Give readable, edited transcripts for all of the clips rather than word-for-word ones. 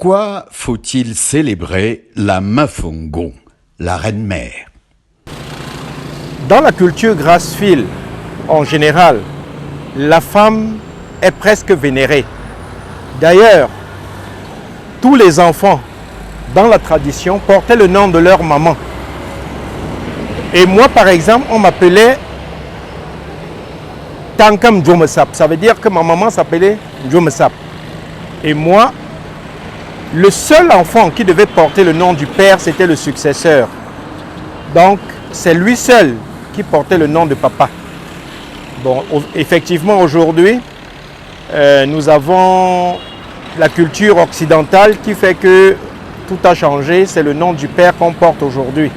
Pourquoi faut-il célébrer la Mafungo, la reine-mère? Dans la culture Grassfield, en général, la femme est presque vénérée. D'ailleurs, tous les enfants, dans la tradition, portaient le nom de leur maman. Et moi, par exemple, on m'appelait Tankam Djomesap. Ça veut dire que ma maman s'appelait Djomesap. Et moi, le seul enfant qui devait porter le nom du père, c'était le successeur. Donc, c'est lui seul qui portait le nom de papa. Bon, effectivement, aujourd'hui, nous avons la culture occidentale qui fait que tout a changé. C'est le nom du père qu'on porte aujourd'hui.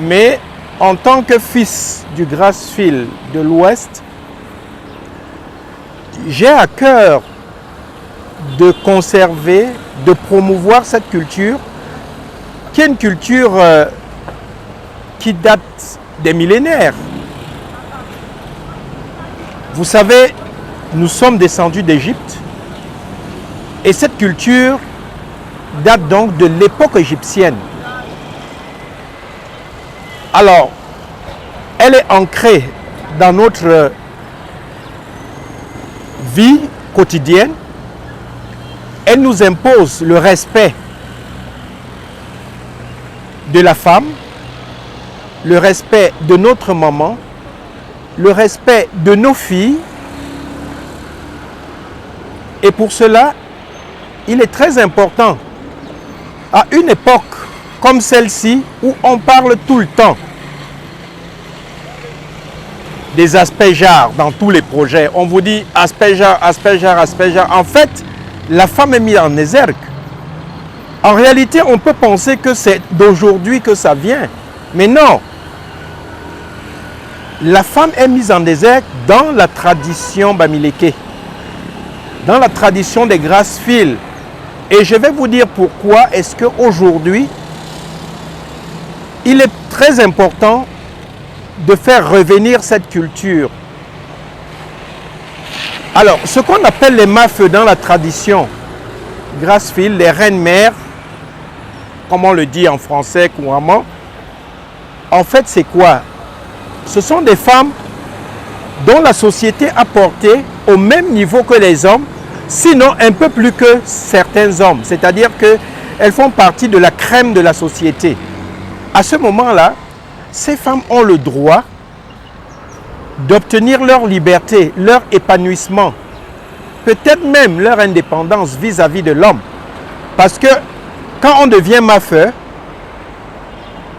Mais en tant que fils du Grassfield de l'Ouest, j'ai à cœur de conserver, de promouvoir cette culture, qui est une culture qui date des millénaires. Vous savez, nous sommes descendus d'Égypte et cette culture date donc de l'époque égyptienne. Alors, elle est ancrée dans notre vie quotidienne. Elle nous impose le respect de la femme, le respect de notre maman, le respect de nos filles. Et pour cela, il est très important, à une époque comme celle-ci, où on parle tout le temps des aspects genres dans tous les projets. On vous dit aspect genre, aspect genre, aspect genre. En fait, la femme est mise en exergue. En réalité, on peut penser que c'est d'aujourd'hui que ça vient. Mais non. La femme est mise en exergue dans la tradition Bamileke, dans la tradition des Grassfield. Et je vais vous dire pourquoi est-ce qu'aujourd'hui, il est très important de faire revenir cette culture. Alors, ce qu'on appelle les mafeux dans la tradition Grassfield, les reines-mères, comme on le dit en français couramment, en fait, c'est quoi? Ce sont des femmes dont la société a porté au même niveau que les hommes, sinon un peu plus que certains hommes. C'est-à-dire qu'elles font partie de la crème de la société. À ce moment-là, ces femmes ont le droit d'obtenir leur liberté, leur épanouissement, peut-être même leur indépendance vis-à-vis de l'homme. Parce que quand on devient mafeux,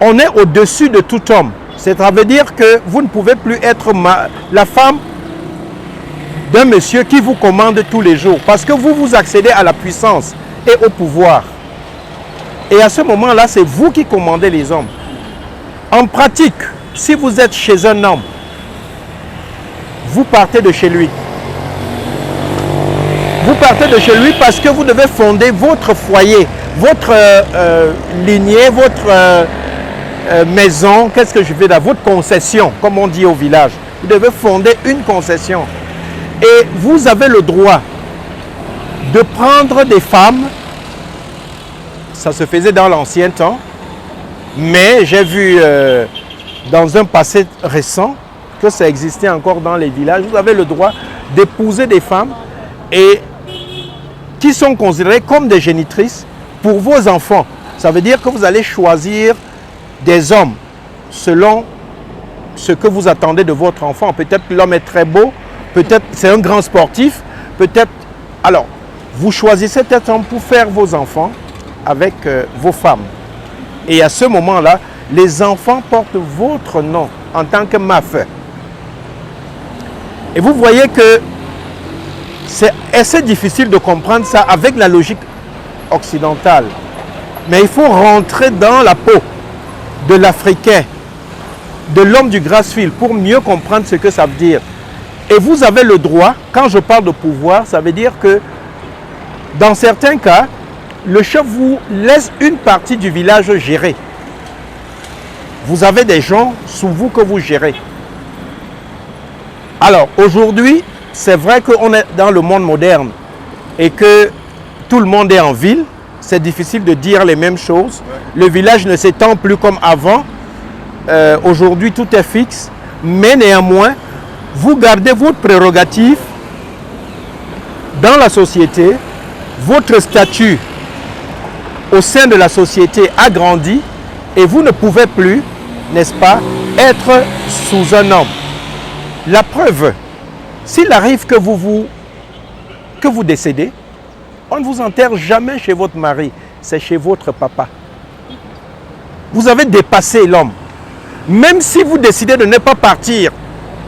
on est au-dessus de tout homme. Ça veut dire que vous ne pouvez plus être la femme d'un monsieur qui vous commande tous les jours. Parce que vous accédez à la puissance et au pouvoir. Et à ce moment-là, c'est vous qui commandez les hommes. En pratique, si vous êtes chez un homme, vous partez de chez lui. Vous partez de chez lui parce que vous devez fonder votre foyer, votre lignée, votre maison, qu'est-ce que je vais dire, votre concession, comme on dit au village. Vous devez fonder une concession. Et vous avez le droit de prendre des femmes, ça se faisait dans l'ancien temps, mais j'ai vu dans un passé récent que ça existait encore dans les villages. Vous avez le droit d'épouser des femmes et qui sont considérées comme des génitrices pour vos enfants. Ça veut dire que vous allez choisir des hommes selon ce que vous attendez de votre enfant. Peut-être que l'homme est très beau, peut-être c'est un grand sportif, peut-être... Alors, vous choisissez cet homme pour faire vos enfants avec vos femmes. Et à ce moment-là, les enfants portent votre nom en tant que mafeux. Et vous voyez que c'est assez difficile de comprendre ça avec la logique occidentale. Mais il faut rentrer dans la peau de l'Africain, de l'homme du Grassfield, pour mieux comprendre ce que ça veut dire. Et vous avez le droit, quand je parle de pouvoir, ça veut dire que dans certains cas, le chef vous laisse une partie du village gérer. Vous avez des gens sous vous que vous gérez. Alors aujourd'hui, c'est vrai qu'on est dans le monde moderne et que tout le monde est en ville, c'est difficile de dire les mêmes choses. Le village ne s'étend plus comme avant. Aujourd'hui, tout est fixe. Mais néanmoins, vous gardez votre prérogative dans la société. Votre statut au sein de la société a grandi et vous ne pouvez plus, n'est-ce pas, être sous un homme. La preuve, s'il arrive que vous décédez, on ne vous enterre jamais chez votre mari, c'est chez votre papa. Vous avez dépassé l'homme. Même si vous décidez de ne pas partir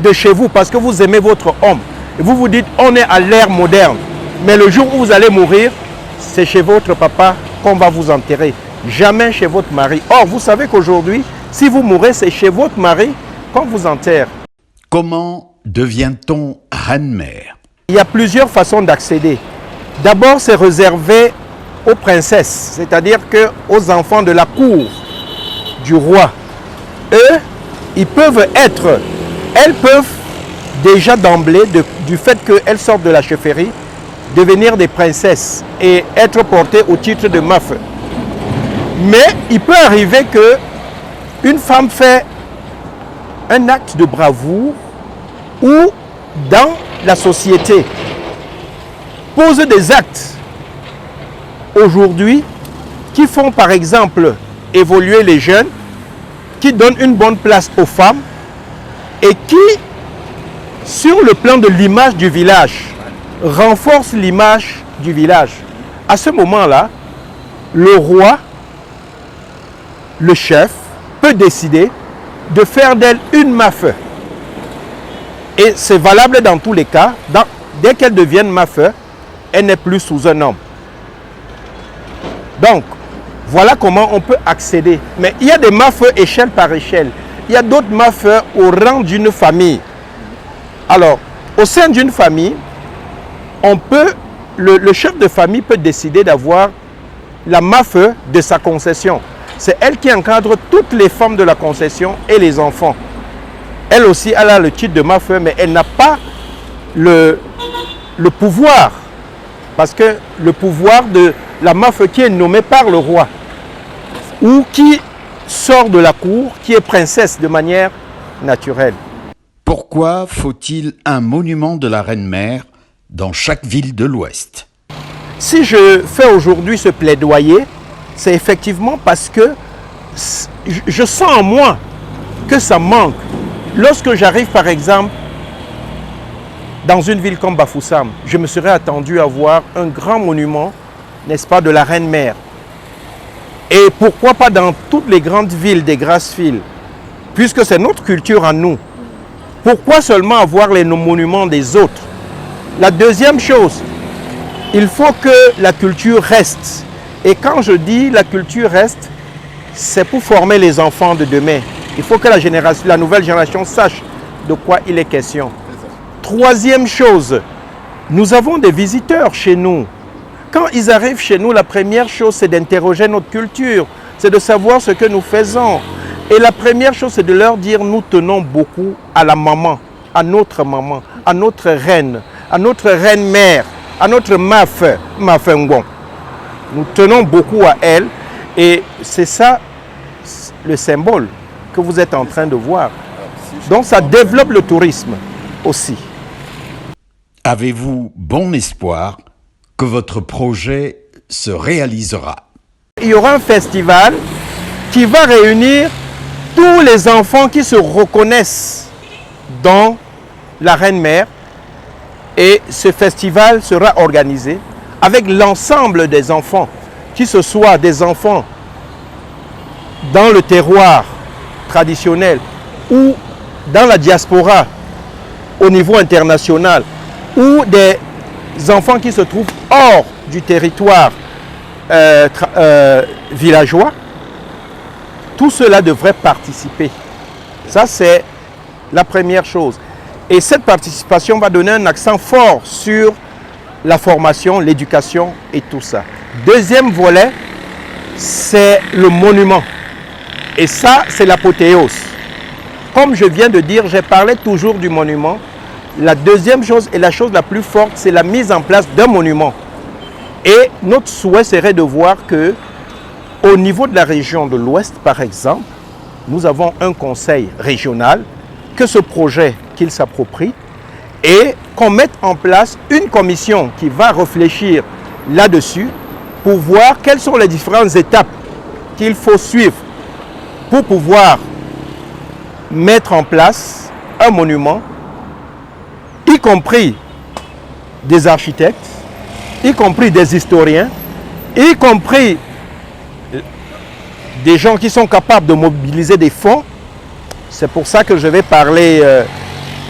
de chez vous parce que vous aimez votre homme, et vous vous dites on est à l'ère moderne, mais le jour où vous allez mourir, c'est chez votre papa qu'on va vous enterrer, jamais chez votre mari. Or, vous savez qu'aujourd'hui, si vous mourrez, c'est chez votre mari qu'on vous enterre. Comment devient-on reine-mère? Il y a plusieurs façons d'accéder. D'abord, c'est réservé aux princesses, c'est-à-dire qu'aux enfants de la cour du roi. Eux, elles peuvent déjà d'emblée, du fait qu'elles sortent de la chefferie, devenir des princesses et être portées au titre de meuf. Mais il peut arriver que une femme fait un acte de bravoure ou dans la société pose des actes aujourd'hui qui font par exemple évoluer les jeunes, qui donnent une bonne place aux femmes et qui, sur le plan de l'image du village, renforce l'image du village. À ce moment-là, le roi, le chef, peut décider de faire d'elle une ma-feu. Et c'est valable dans tous les cas. Dès qu'elle devient ma-feu, elle n'est plus sous un homme. Donc, voilà comment on peut accéder. Mais il y a des ma-feux échelle par échelle. Il y a d'autres ma-feux au rang d'une famille. Alors, au sein d'une famille, le chef de famille peut décider d'avoir la ma-feu de sa concession. C'est elle qui encadre toutes les femmes de la concession et les enfants. Elle aussi, elle a le titre de ma-feu, mais elle n'a pas le pouvoir. Parce que le pouvoir de la ma-feu qui est nommée par le roi, ou qui sort de la cour, qui est princesse de manière naturelle. Pourquoi faut-il un monument de la reine-mère dans chaque ville de l'Ouest? Si je fais aujourd'hui ce plaidoyer, c'est effectivement parce que je sens en moi que ça manque. Lorsque j'arrive par exemple dans une ville comme Bafoussam, je me serais attendu à voir un grand monument, n'est-ce pas, de la reine-mère. Et pourquoi pas dans toutes les grandes villes des Grasses-Villes, puisque c'est notre culture à nous. Pourquoi seulement avoir les monuments des autres? La deuxième chose, il faut que la culture reste. Et quand je dis la culture reste, c'est pour former les enfants de demain. Il faut que la nouvelle génération sache de quoi il est question. Troisième chose, nous avons des visiteurs chez nous. Quand ils arrivent chez nous, la première chose, c'est d'interroger notre culture, c'est de savoir ce que nous faisons. Et la première chose, c'est de leur dire, nous tenons beaucoup à la maman, à notre reine, à notre reine-mère, à notre Mafengon. Nous tenons beaucoup à elle et c'est ça le symbole que vous êtes en train de voir. Donc ça développe le tourisme aussi. Avez-vous bon espoir que votre projet se réalisera? Il y aura un festival qui va réunir tous les enfants qui se reconnaissent dans la Reine-Mère. Et ce festival sera organisé avec l'ensemble des enfants, que ce soit des enfants dans le terroir traditionnel ou dans la diaspora au niveau international, ou des enfants qui se trouvent hors du territoire villageois. Tout cela devrait participer. Ça, c'est la première chose. Et cette participation va donner un accent fort sur la formation, l'éducation et tout ça. Deuxième volet, c'est le monument. Et ça, c'est l'apothéose. Comme je viens de dire, j'ai parlé toujours du monument. La deuxième chose et la chose la plus forte, c'est la mise en place d'un monument. Et notre souhait serait de voir que, au niveau de la région de l'Ouest, par exemple, nous avons un conseil régional, que ce projet qu'il s'approprie, et qu'on mette en place une commission qui va réfléchir là-dessus pour voir quelles sont les différentes étapes qu'il faut suivre pour pouvoir mettre en place un monument, y compris des architectes, y compris des historiens, y compris des gens qui sont capables de mobiliser des fonds. C'est pour ça que je vais parler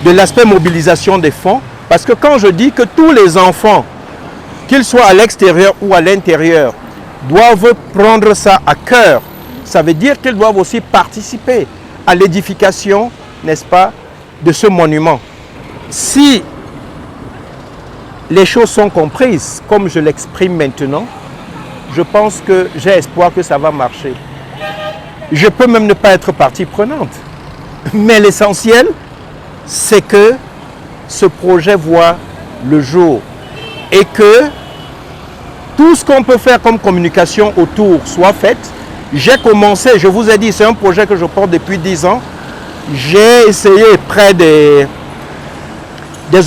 de l'aspect mobilisation des fonds. Parce que quand je dis que tous les enfants, qu'ils soient à l'extérieur ou à l'intérieur, doivent prendre ça à cœur, ça veut dire qu'ils doivent aussi participer à l'édification, n'est-ce pas, de ce monument. Si les choses sont comprises, comme je l'exprime maintenant, je pense que j'ai espoir que ça va marcher. Je peux même ne pas être partie prenante. Mais l'essentiel, c'est que ce projet voit le jour et que tout ce qu'on peut faire comme communication autour soit fait. J'ai commencé, je vous ai dit, c'est un projet que je porte depuis 10 ans. J'ai essayé près des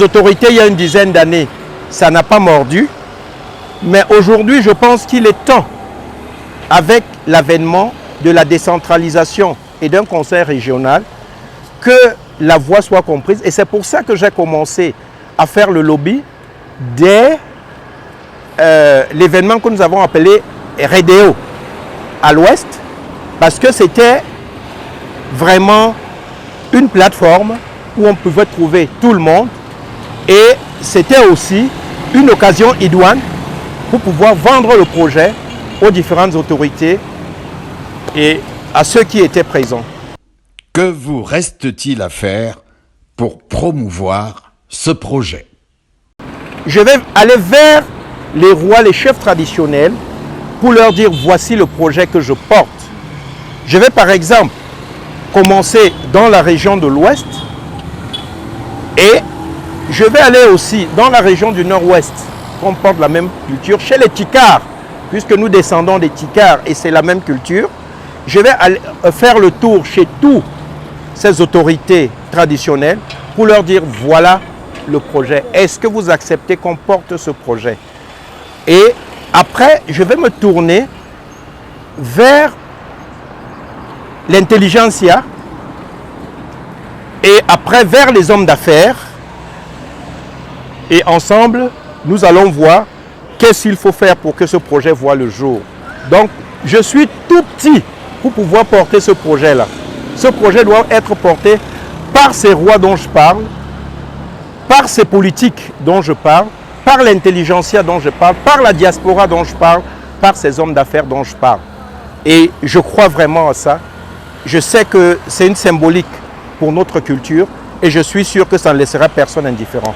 autorités il y a une dizaine d'années. Ça n'a pas mordu. Mais aujourd'hui, je pense qu'il est temps, avec l'avènement de la décentralisation et d'un conseil régional, que la voix soit comprise. Et c'est pour ça que j'ai commencé à faire le lobby dès l'événement que nous avons appelé REDEO à l'Ouest, parce que c'était vraiment une plateforme où on pouvait trouver tout le monde et c'était aussi une occasion idoine pour pouvoir vendre le projet aux différentes autorités et à ceux qui étaient présents. Que vous reste-t-il à faire pour promouvoir ce projet? Je vais aller vers les rois, les chefs traditionnels, pour leur dire voici le projet que je porte. Je vais par exemple commencer dans la région de l'Ouest et je vais aller aussi dans la région du Nord-Ouest, qu'on porte la même culture, chez les Tikars, puisque nous descendons des Tikars et c'est la même culture. Je vais aller faire le tour chez tous ces autorités traditionnelles pour leur dire voilà le projet. Est-ce que vous acceptez qu'on porte ce projet? Et après, je vais me tourner vers l'intelligentsia et après vers les hommes d'affaires. Et ensemble, nous allons voir qu'est-ce qu'il faut faire pour que ce projet voie le jour. Donc, je suis tout petit pour pouvoir porter ce projet-là. Ce projet doit être porté par ces rois dont je parle, par ces politiques dont je parle, par l'intelligentsia dont je parle, par la diaspora dont je parle, par ces hommes d'affaires dont je parle. Et je crois vraiment à ça. Je sais que c'est une symbolique pour notre culture et je suis sûr que ça ne laissera personne indifférent.